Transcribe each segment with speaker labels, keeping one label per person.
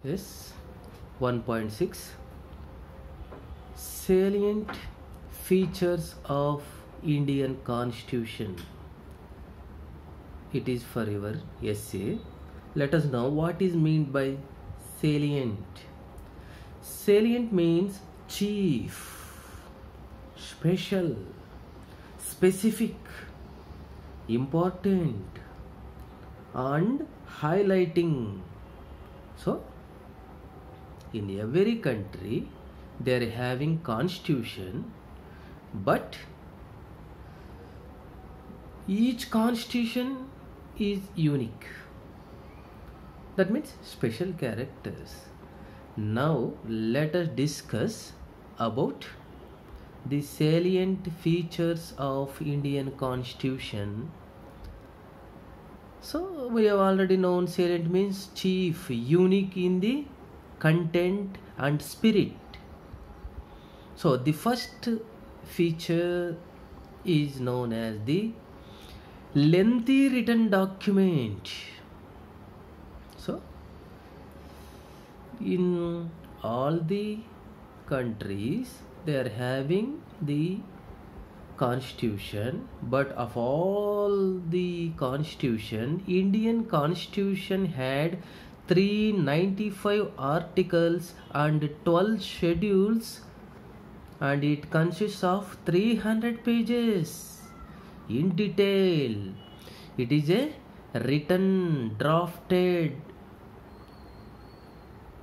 Speaker 1: Yes. 1.6 Salient features of Indian Constitution. It is for your essay. Let us know what is meant by salient. Salient means chief, special, specific, important, and highlighting. So in every country they are having constitution, but each constitution is unique. That means special characters. Now let us discuss about the salient features of Indian Constitution. So we have already known salient means chief, unique in the content and spirit. So the first feature is known as the lengthy written document. So in all the countries they are having the constitution, but of all the constitution, Indian Constitution had 395 articles and 12 schedules, and it consists of 300 pages in detail. It is a written, drafted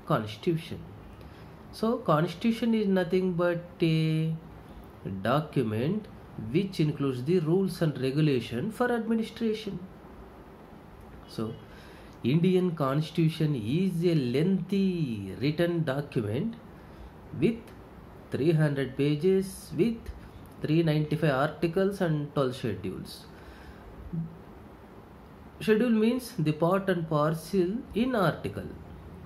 Speaker 1: constitution. So constitution is nothing but a document which includes the rules and regulation for administration. So Indian Constitution is a lengthy written document with 300 pages with 395 articles and 12 schedules. Schedule means the part and parcel in article.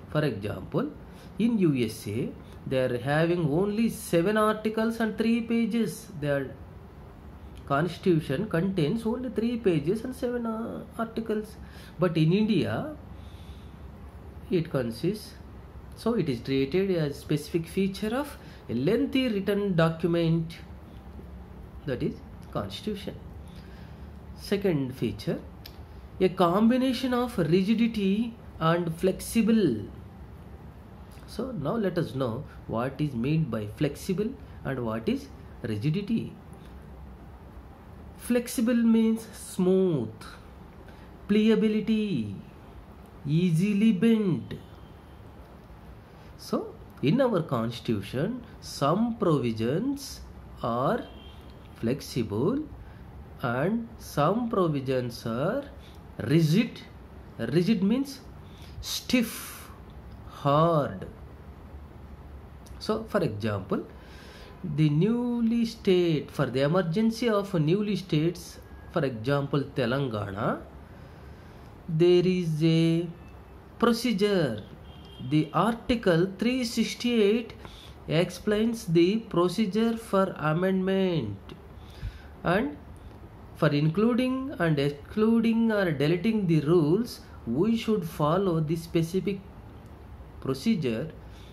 Speaker 1: For example, in USA they are having only 7 articles and 3 pages. Their constitution contains only 3 pages and 7 articles. But in India it consists, so it is treated as specific feature of a lengthy written document, that is constitution. Second feature, a combination of rigidity and flexible. So now let us know what is meant by flexible and what is rigidity. Flexible means smooth, pliability, easily bent. So in our constitution some provisions are flexible and some provisions are rigid. Rigid means stiff, hard. So for example, the newly state, for the emergency of newly states, for example Telangana, there is a procedure. The article 368 explains the procedure for amendment, and for including and excluding or deleting the rules we should follow the specific procedure,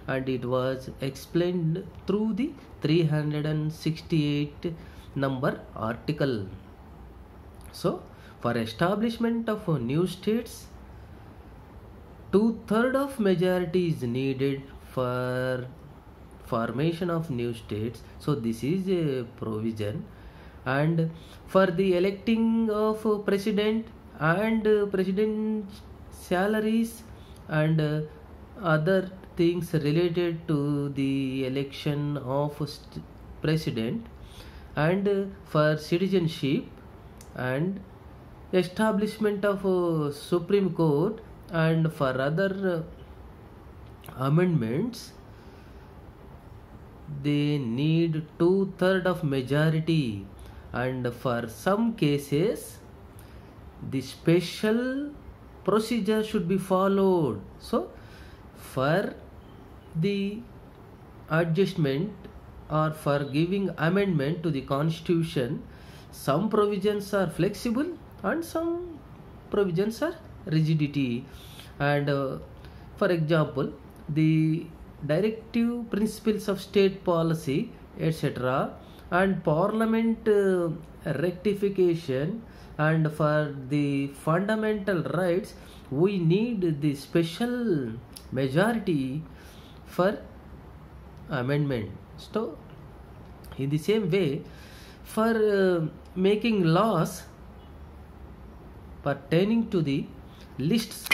Speaker 1: and it was explained through the 368 number article. So for establishment of new states, 2/3 of majority is needed for formation of new states. So this is a provision. And for the electing of president and president salaries and other things related to the election of president, and for citizenship and establishment of Supreme Court, and for other amendments they need 2/3 of majority, and for some cases the special procedure should be followed. So for the adjustment or for giving amendment to the constitution, some provisions are flexible and some provisions are rigidity. And for example, the directive principles of state policy, etc., and parliament rectification, and for the fundamental rights we need the special majority for amendment. So in the same way, for making laws pertaining to the lists,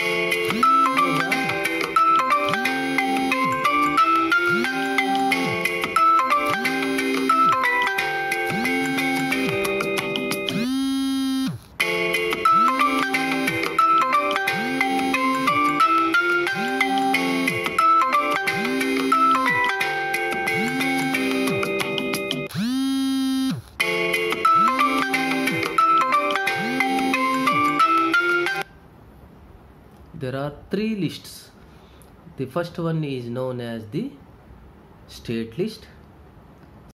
Speaker 1: there are three lists. The first one is known as the state list,